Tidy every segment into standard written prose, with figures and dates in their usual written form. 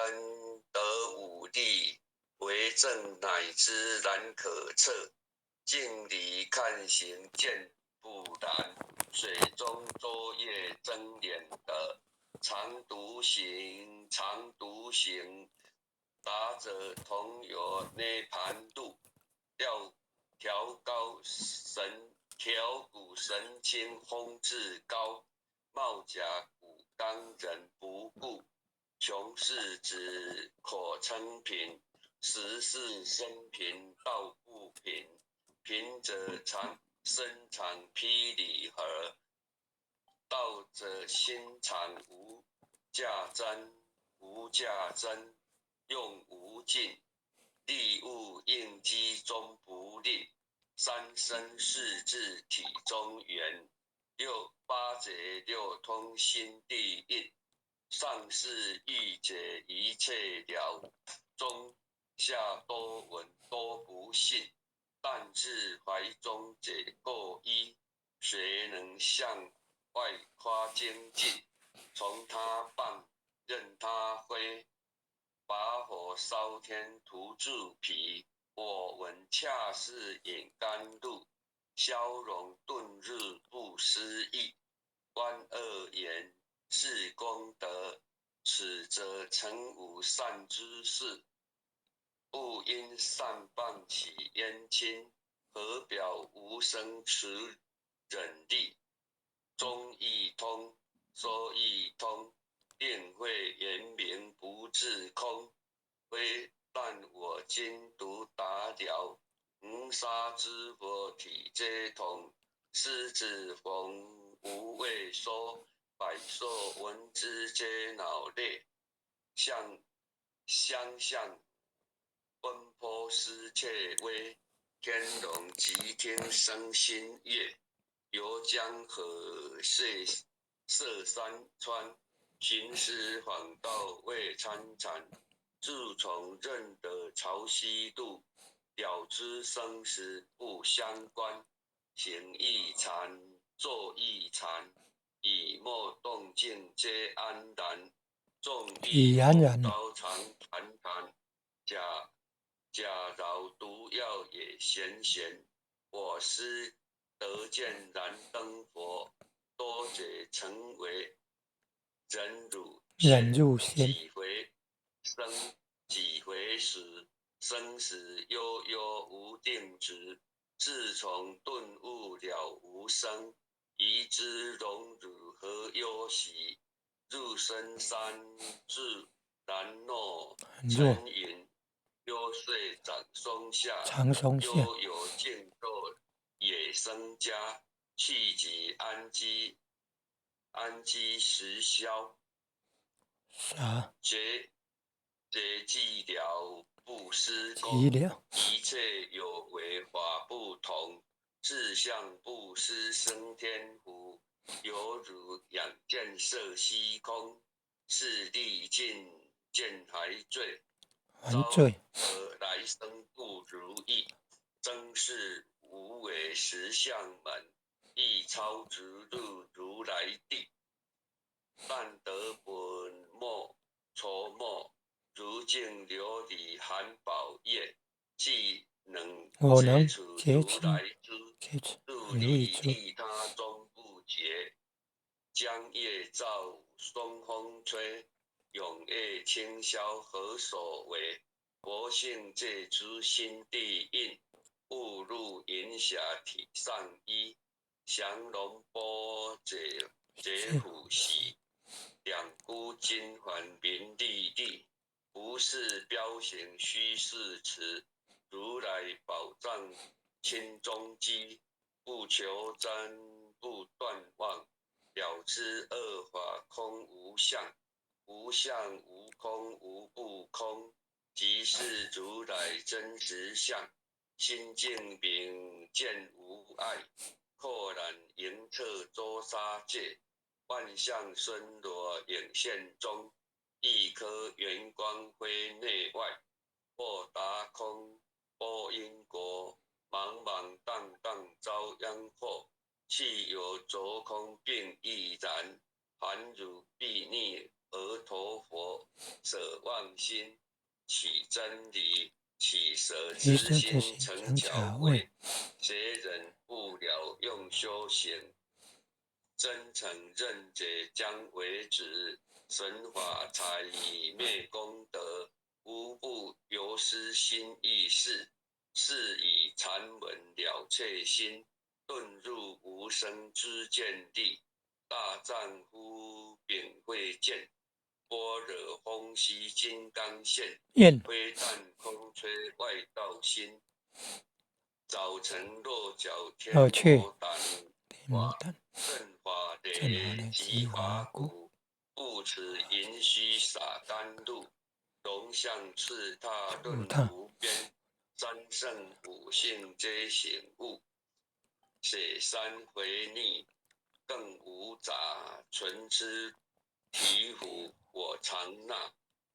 根得五力，为政乃知难可测。镜里看行见不然，水中舟夜争敛得。常独行，常独行，达者同有涅盘路。调骨神清，风至高。帽甲骨刚，人不顾。穷士子可称贫，时事生贫道不贫。贫者身长披里合，道者心长无价珍，用无尽。利物应机终不吝，三生四至体中圆。八节六通心地应，上士欲解一切了，中下多闻多不信。但自怀中解构一，谁能向外夸精进？从他棒，任他挥，把火烧天，涂铸皮。我闻恰似饮甘露，消融顿日不思议。观恶言，是功德，此则成无善之事。不因善谤起冤亲，何表无生持忍力？中亦通，说亦通，定会圆明不自空。非但我今独达了，五沙之佛体皆同。狮子逢无畏说，百兽闻之皆恼裂。相奔波失窃威，天龙即听生心悦。游江河涉山川，行尸访道未参禅。蛀虫认得潮汐路，了知生死不相关。行亦禅，坐亦禅，以莫动静皆安然。众亦刀常谈，假饶毒药也咸。我师得见燃灯佛，多解成为忍辱仙。几回时，生死悠悠无定值。自从顿悟了无生，疑之荣辱何忧喜？入深山自然诺，沉云幽邃长松下。悠有静坐野生家，去己安居时消。绝寂了不思功，一切有为法不同。志向不思生天福，犹如仰见色虚空。是地尽见还罪，遭而来生不如意。真是无为实相门，亦超直入如来地。但得本末筹末，如镜琉璃含宝液，既能解除如来之入利他终不绝。江夜照，松风吹，永夜清宵何所为？佛性借知心地应，误入云霞体上衣。降龙波解虎喜，两孤金环名利地。不是彪形虚是词，如来宝藏清中基。不求真，不断妄，了知恶法空无相。无相无空无不空，即是如来真实相。心净明见无碍，豁然迎彻周沙界。万象森罗影现中，一颗圆光辉内外。或达空波因果，茫茫荡荡遭殃祸。气有着空并亦然，凡如睥睨而陀佛，舍妄心，起真理，起舍之心，成巧慧。谁人不了用修行？真诚认解将为止，神法才以灭功德，无不由失心意识。是以禅文了却心，遁入无生之见地。大丈夫秉慧见，般若空悉金刚现。灰淡空吹外道心，早晨落脚天魔胆。正法得即华骨，不此银须洒甘露。龙象赤踏顿无边，三圣五性皆醒悟。舍三回逆，更无杂，纯知醍醐我常纳。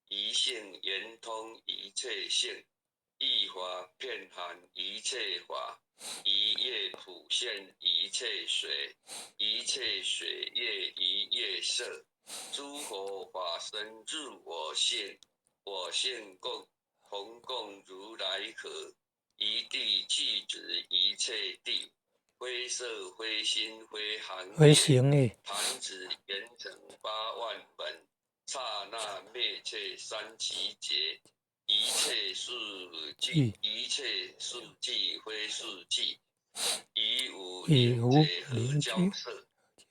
一性圆通一切性，一法遍含一切法。一叶普现一切水，一切水液一叶色。诸佛法身入我性，我性同共如来河。一地具指一切地，灰色灰心灰行业。弹指圆成8万本，刹那灭却三奇劫。一切数据，一切数据非数据，以无灵解合交涉，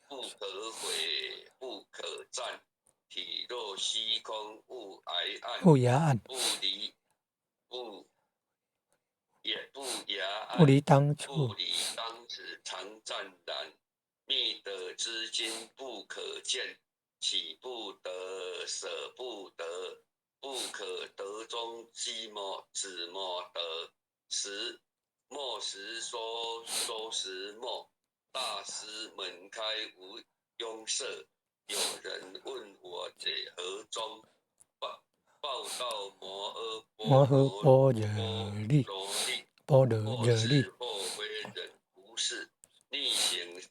不可毁，不可占。体若虚空，勿崖暗，不离崖岸，不离当此常湛然。觅得之经不可见，岂不得舍不得？不可得中寂寞，只莫得。莫时说时莫，大师门开无拥塞。有人问我解何中？报道摩诃般若力，或是或非人不是。逆行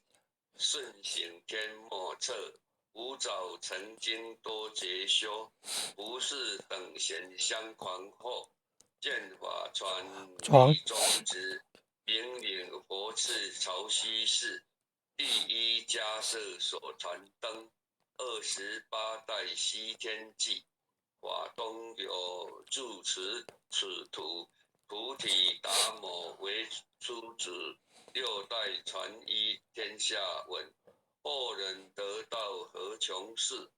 顺行天莫测，无早曾经多劫修。不是等闲相狂惑，见法传理中之。引领佛次朝虚室，第一迦摄所传灯。28代西天记，华东有住此图，菩提达摩为出主。6代传一天下闻，后人得道何穷事？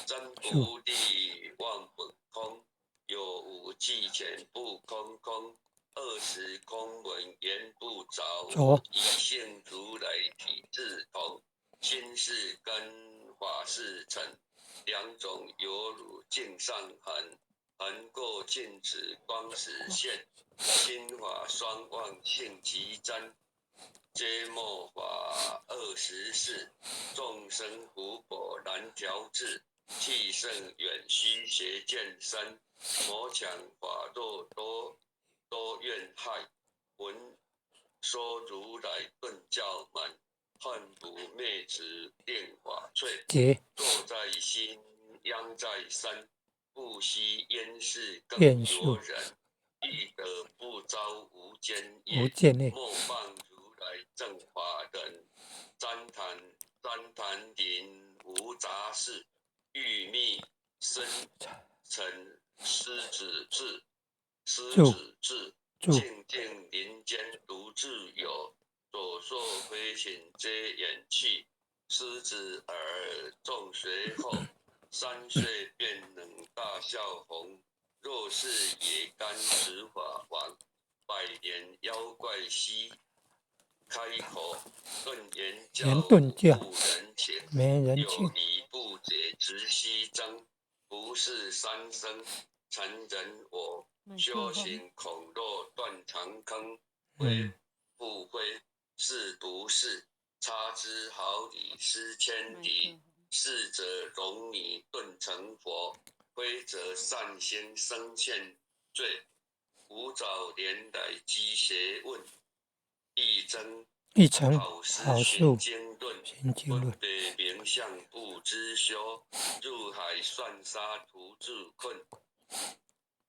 真不地忘本空，有无记前不空空。20空文言不着，一性如来体自同。心是根，法是尘，两种有如镜上痕。痕过镜子光实现，心法双旺性极真。皆末法24，众生福果难调制。气盛远虚邪见深，魔强法弱多怨害。闻说如来顿教门，恨不灭之定法粹。坐在心，殃在身，不惜淹世更有人。欲得不遭无间业，莫放如来正法人。旃檀林无杂事，欲觅深沉狮子志。静静林间独自有，所作非行皆远去。狮子耳众随后，3岁便能大笑红。若是也甘执法王，100年妖怪悉开口。顿言教不人情，有理不解直须争。不是三生成人我，修行恐落断肠坑。非不非，是不是？差之毫厘失千里。是则容你顿成佛，非则善心生欠罪。无早年来积邪问，一争一成好好诗数经论，经论，北冥相不知修，入海算沙图自困，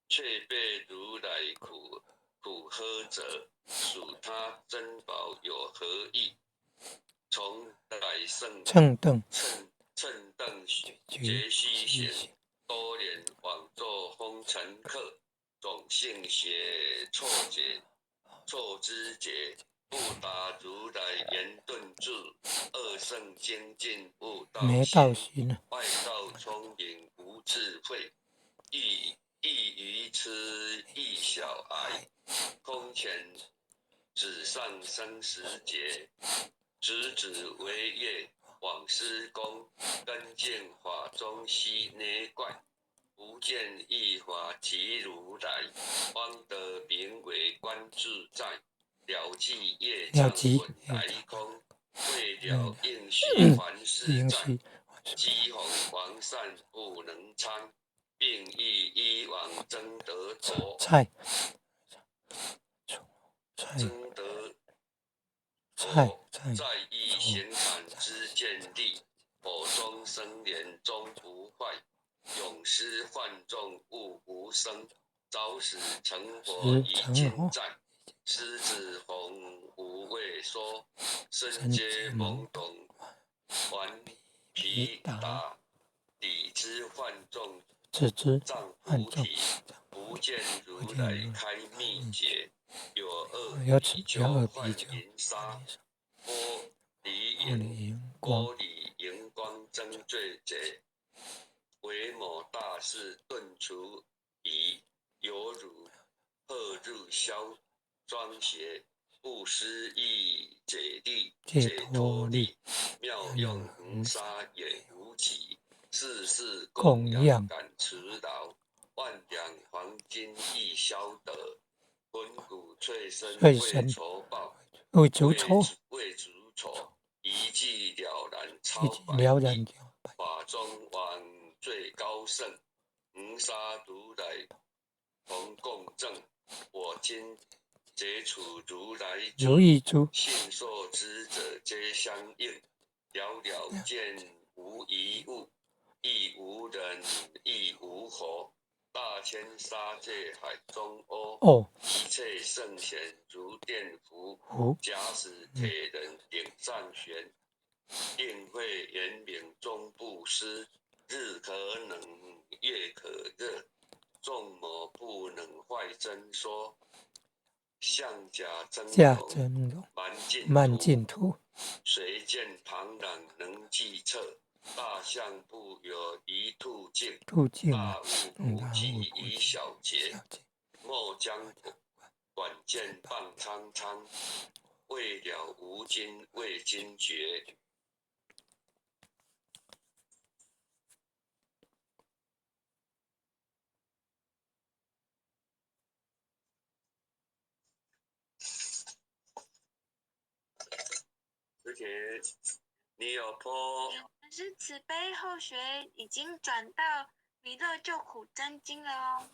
却被如来苦喝者，属他珍宝有何益？从来圣称邓觉虚显，多年枉做风尘客，种姓邪错之节，不达如来言顿智，二圣精进悟没道道心啊，外道聪明无智慧，亦愚痴亦小癌，空前纸上生死劫，直指为业往施功，根见法中悉内怪，不见一法即如来，方得名为观自在，了即业障本来空，为了应许还是在，积洪黄善不能参，并欲依往争得头，争得头，在意行产之见力，火中生莲终不坏，永失幻众悟无生，早死成佛已今在，狮子红无畏缩，身皆懵懂顽皮打，底之幻众障菩提，不见如来开密解，有二比丘幻银沙，玻璃荧光争罪劫，为某大事顿除疑，犹如鹤入霄庄邪，不思议解脱力，妙用恒沙也无极，世事供养感持劳，万两黄金亦消得，魂骨脆身为酬报，为足酬，一计了然超百亿，法中往最高圣，恒沙如来同共振，我今解除如来珠，信受之者皆相应，了了见无一物，亦无人亦无佛，大千沙界海中欧，一切圣贤如电符，假使铁人顶上悬，定会圆明终不失，日可冷夜可热，众魔不能坏真说，象假真容满净土，谁见庞然能计测，大象不有一兔径，大悟不计一小节，莫将管见棒苍苍，未了无尽未尽觉。而且你有破，是慈悲后学已经转到弥勒救苦真经了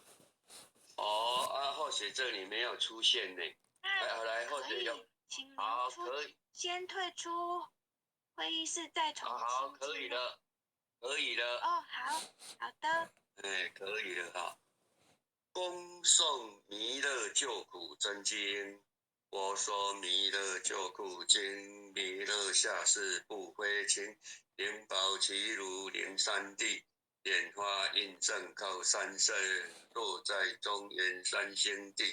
哦。后学这里没有出现呢。来后学有。好，可以。先退出会议室，再重新。好，可以了，可以了。哦，好的。可以了哈。恭诵弥勒救苦真经。我说弥勒救苦经，弥勒下世不非轻，灵宝齐如灵山地，莲花印证靠山圣，落在中原三星地，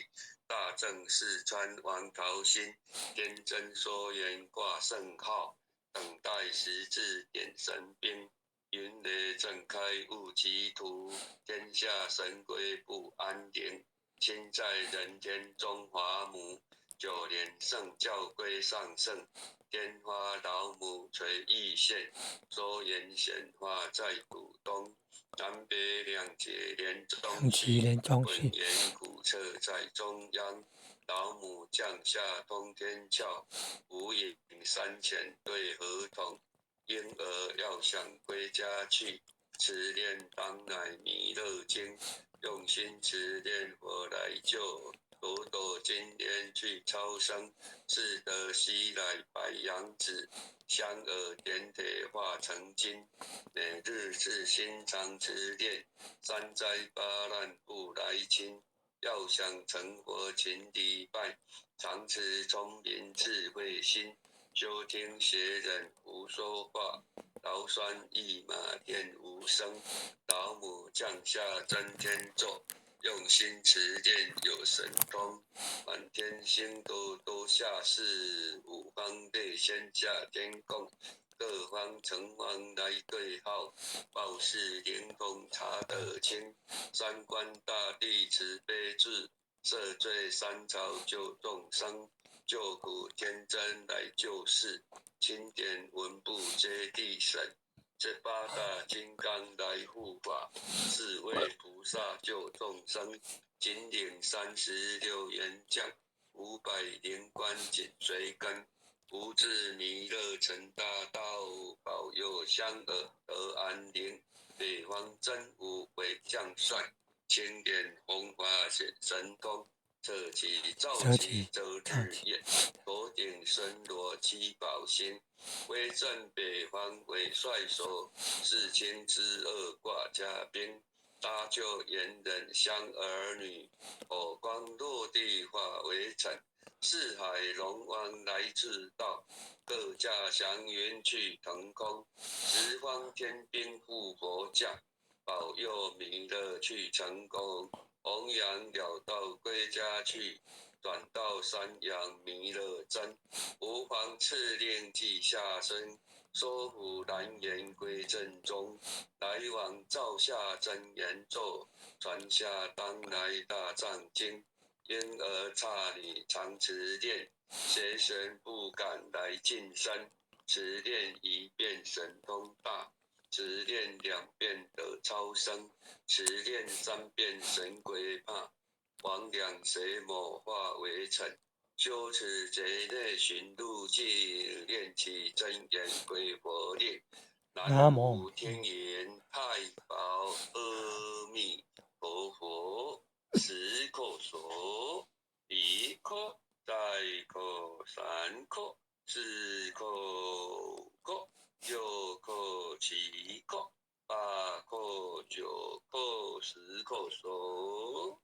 大正四川王桃心，天真说言挂圣号，等待时至点神兵，云雷震开雾其途，天下神鬼不安宁，亲在人间中华母，九年圣教归上圣，天花老母垂玉线，说言显化在古东，南北两节连中西，本源古册在中央，老母降下通天窍，无影山前对合同，婴儿要想归家去，此念当乃弥勒经，用心持念佛来救，朵朵金莲去超生，是得西来白羊子，香耳点铁化成金，每日是心常持念，三灾八难不来侵，要想成佛勤礼拜，常持聪明智慧心，修听学人无说话，劳酸一马天无声，老母降下真天咒，用心持念有神通，满天星都下世，五方列仙下天宫，各方城隍来对号，报事灵通查得清，三官大帝慈悲智，赦罪三朝救众生，救苦天真来救世，钦点文部接地神，这八大金刚来护法，四位菩萨救众生，金领36员将，500关紧随跟，无智弥勒成大道，保佑香儿得安宁，北方真武为将帅，青点红花显神通，侧起照起遮日夜，头顶神罗七宝星，威震北方为帅首，世卿之二挂甲兵，搭救猿人香儿女，火光落地化为尘，四海龙王来自道，各驾祥云去腾空，十方天兵护佛将，保佑弥勒去成功，弘扬了道归家去，转到山阳弥勒真，无妨敕令记下身，说服蓝颜归正中，来往照下真言咒，传下当来大藏经，婴儿刹你常持念，邪神不敢来近身，持念一遍神通大，持念2遍得超生，持念3遍神鬼怕，魍魉邪魔化为尘，修持劫内寻路径，念起真言归佛令，南无天眼太保阿弥陀佛，10颗手，1颗、2颗、3颗、4颗、5颗、6颗、7颗、8颗、9颗、10颗手。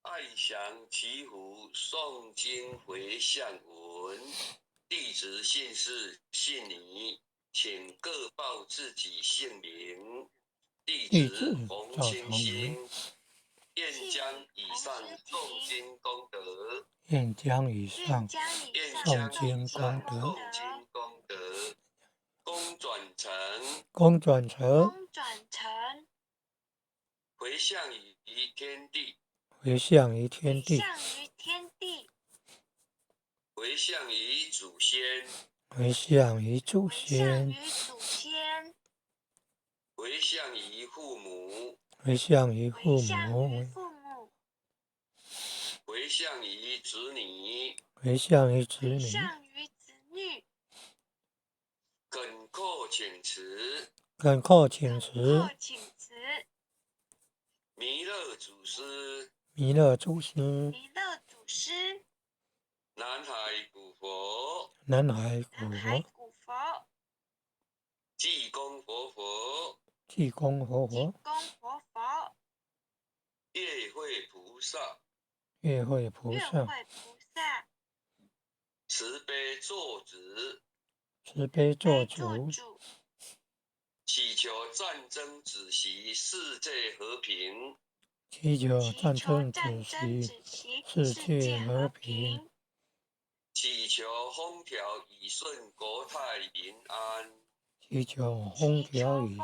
爱降祈福诵经回向文，弟子姓氏姓你，请各报自己姓名。弟子洪清心，愿将以上诵经功德，愿将以上诵经功德，功转成回向于天地，回向于天地，回向于祖先，回向于祖先，回向于父母，回向于父母，回向于子女，回向于子女，恳叩请辞，恳叩请辞，弥勒祖师，弥勒祖师，南海古佛，南海古佛，济公活佛，济公活佛，月会菩萨，月会菩萨，慈悲作主，慈悲做主，祈求战争止息，世界和平，祈求战争止息，世界和平，祈求风调雨顺，国泰民安，祈求风调雨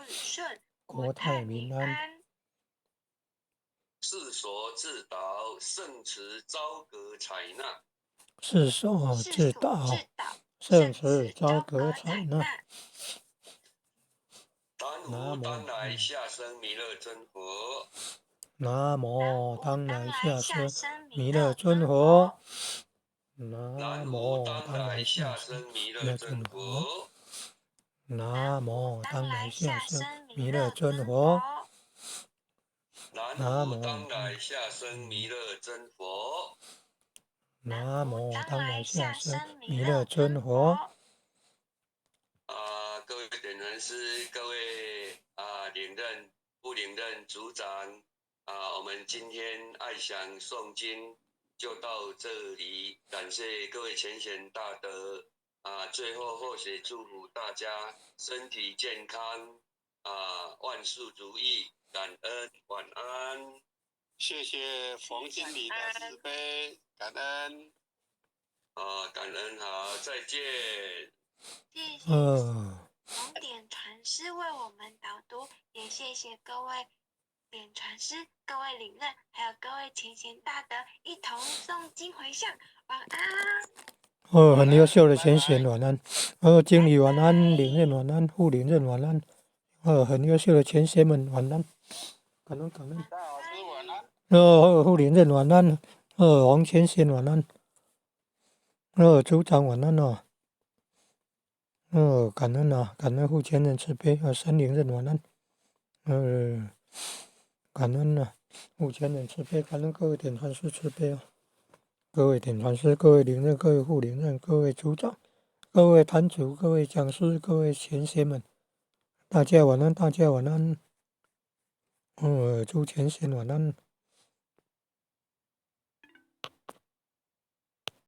顺，国泰民安，世所自导，圣慈昭格采纳，世所自导，圣慈昭格采纳。南无当来下生弥勒尊佛，南无当来下生弥勒尊佛，南无当来下生弥勒尊佛，南无当来下生弥勒尊佛。南无当来下生弥勒真佛。南无当来下生弥勒尊佛。各位点传师，各位领任、不领任组长我们今天爱想诵经就到这里，感谢各位浅显大德最后或许祝福大家身体健康万事如意，感恩，晚安。谢谢冯经理的慈悲，感恩。感恩，好，再见。谢谢冯点传师为我们导读，也谢谢各位点传师、各位领任，还有各位浅显大德一同诵经回向，晚安。很优秀的浅显，晚安。经理晚安，领任晚安，副领任晚安。很优秀的浅显们晚安，感恩。大老师晚安。副领任晚安，黄浅显晚安。组长晚安感恩副前任慈悲三领任晚安。感恩副前任慈悲，感恩各位点传师慈悲各位点传师、各位领任、各位副领任、各位组长、各位坛主、各位讲师、各位贤贤们，大家晚安，大家晚安。诸前贤晚安。